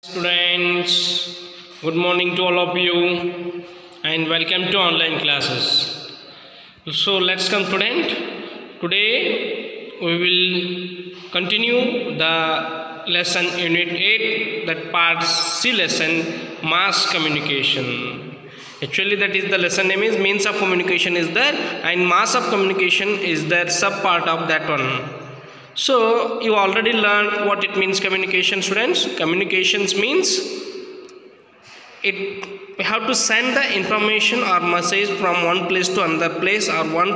Students, good morning to all of you and welcome to online classes. So let's come student. Today we will continue the lesson unit 8, that part C lesson, mass communication. Actually that is the lesson name is means of communication is there and mass of communication is that sub part of that one. So you already learned what it means communication, students. Communications means we have to send the information or message from one place to another place or one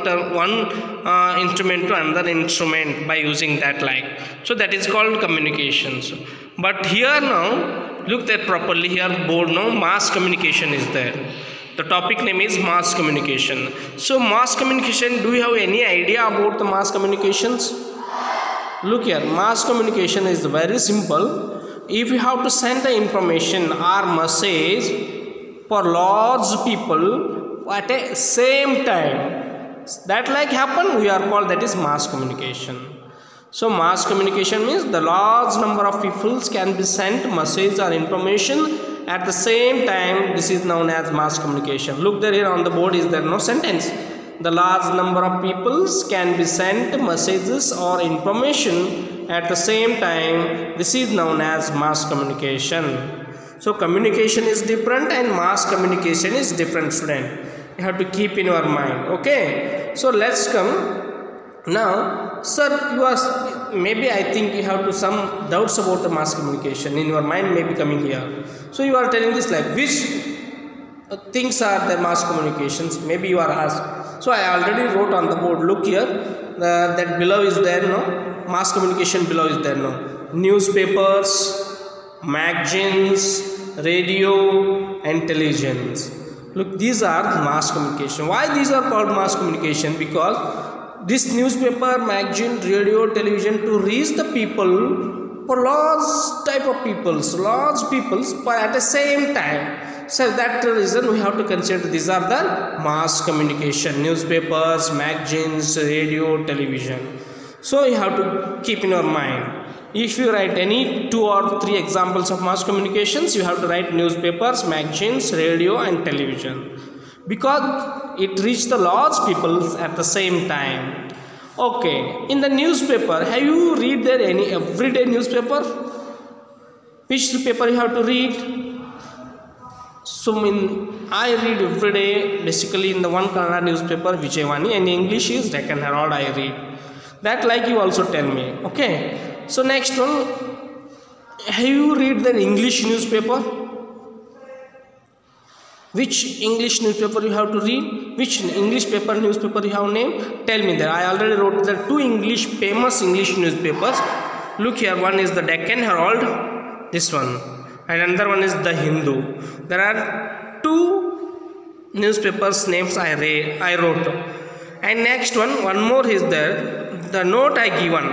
instrument to another instrument by using that like. So that is called communications. But here now look that properly here board now mass communication is there. The topic name is mass communication. So mass communication, do you have any idea about the mass communications? Look here, mass communication is very simple. If you have to send the information or message for large people at a same time, that like happen, we are called that is mass communication. So mass communication means the large number of people can be sent message or information at the same time. This is known as mass communication. Look there, here on the board is there no sentence. The large number of people can be sent messages or information at the same time. This is known as mass communication. So communication is different and mass communication is different, student. You have to keep in your mind. Okay. So let's come now. Sir, you are maybe I think you have to some doubts about the mass communication in your mind may be coming here. So you are telling this like which things are the mass communications, maybe you are asked. So I already wrote on the board, look here, that below is there no, mass communication below is there no, newspapers, magazines, radio and televisions. Look, these are mass communication. Why these are called mass communication? Because this newspaper, magazine, radio, television to reach the people for large type of peoples, but at the same time. So that reason we have to consider these are the mass communication, newspapers, magazines, radio, television. So you have to keep in your mind. If you write any 2 or 3 examples of mass communications, you have to write newspapers, magazines, radio and television. Because it reaches the large people at the same time. Okay, in the newspaper, have you read there any everyday newspaper? Which paper you have to read? So I read every day basically in the one Kannada newspaper Vijayvani and English is Deccan Herald I read. That like you also tell me. Okay. So next one, have you read the English newspaper? Which English newspaper you have to read? Which English newspaper you have name? Tell me there. I already wrote the 2 famous English newspapers. Look here, one is the Deccan Herald, this one. And another one is the Hindu. There are 2 newspapers names I wrote. And next one more is there. The note I given.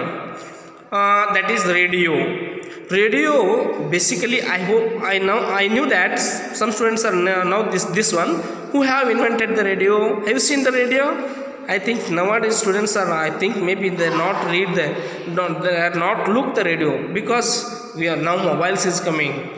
That is radio. Radio basically I knew that some students are now this one who have invented the radio. Have you seen the radio? I think nowadays students are, I think maybe they not read they are not look the radio because we are now mobiles is coming.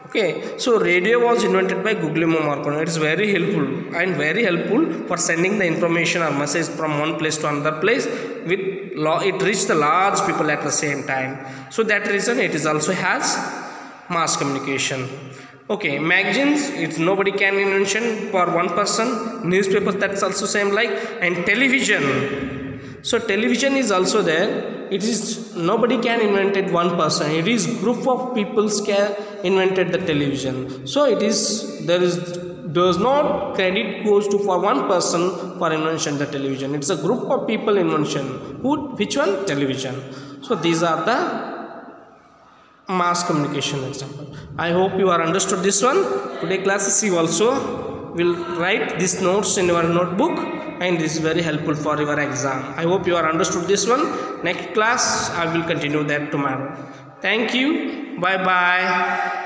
Okay, so radio was invented by Guglielmo Marconi. It is very helpful for sending the information or message from one place to another place. It reached the large people at the same time. So that reason it is also has mass communication. Okay, magazines, nobody can invention for one person. Newspapers, that's also same like, and television. So television is also there. It is nobody can invented one person. It is group of people can invented the television. So it is does not credit goes to for one person for invention the television. It's a group of people invention. Which one? Television. So these are the mass communication example. I hope you are understood this one. Today classes you also will write these notes in your notebook and this is very helpful for your exam. I hope you are understood this one. Next class I will continue that tomorrow. Thank you. Bye bye.